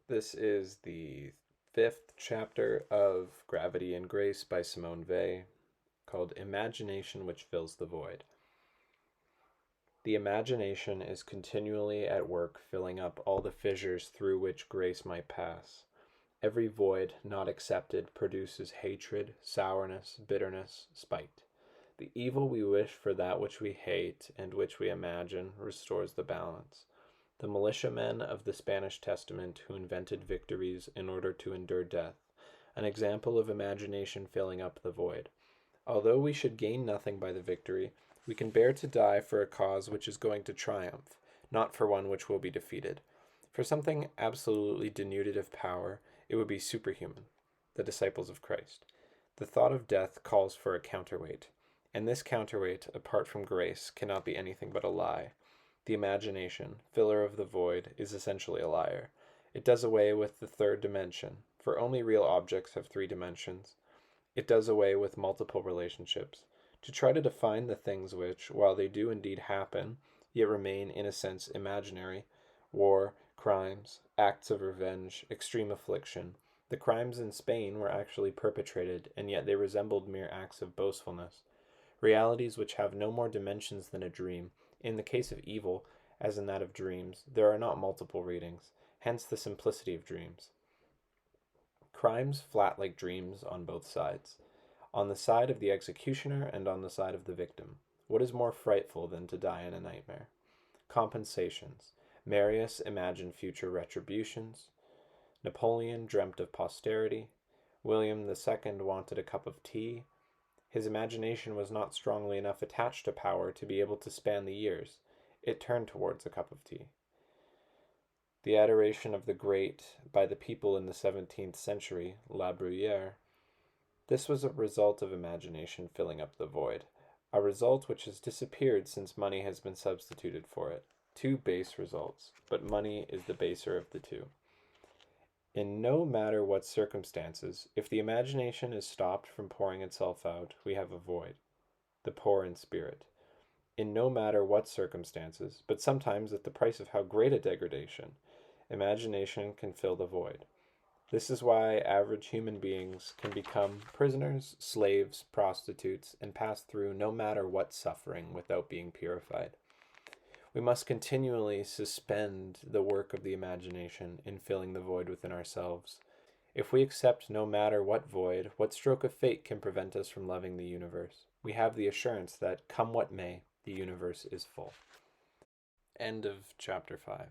This is the fifth chapter of Gravity and Grace by Simone Weil, called Imagination Which Fills the Void. The imagination is continually at work filling up all the fissures through which grace might pass. Every void not accepted produces hatred, sourness, bitterness, spite. The evil we wish for that which we hate and which we imagine restores the balance. The militiamen of the Spanish Testament who invented victories in order to endure death, an example of imagination filling up the void. Although we should gain nothing by the victory, we can bear to die for a cause which is going to triumph, not for one which will be defeated. For something absolutely denuded of power, it would be superhuman, the disciples of Christ. The thought of death calls for a counterweight, and this counterweight, apart from grace, cannot be anything but a lie. The imagination, filler of the void, is essentially a liar. It does away with the third dimension, for only real objects have three dimensions. It does away with multiple relationships. To try to define the things which, while they do indeed happen, yet remain in a sense imaginary, war, crimes, acts of revenge, extreme affliction. The crimes in Spain were actually perpetrated, and yet they resembled mere acts of boastfulness. Realities which have no more dimensions than a dream. In the case of evil, as in that of dreams, there are not multiple readings, hence the simplicity of dreams. Crimes flat like dreams on both sides. On the side of the executioner and on the side of the victim. What is more frightful than to die in a nightmare? Compensations. Marius imagined future retributions. Napoleon dreamt of posterity. William II wanted a cup of tea. His imagination was not strongly enough attached to power to be able to span the years. It turned towards a cup of tea. The adoration of the great by the people in the 17th century, La Bruyere, this was a result of imagination filling up the void, a result which has disappeared since money has been substituted for it. Two base results, but money is the baser of the two. In no matter what circumstances, if the imagination is stopped from pouring itself out, we have a void, the poor in spirit. In no matter what circumstances, but sometimes at the price of how great a degradation, imagination can fill the void. This is why average human beings can become prisoners, slaves, prostitutes, and pass through no matter what suffering without being purified. We must continually suspend the work of the imagination in filling the void within ourselves. If we accept no matter what void, what stroke of fate can prevent us from loving the universe? We have the assurance that, come what may, the universe is full. End of chapter 5.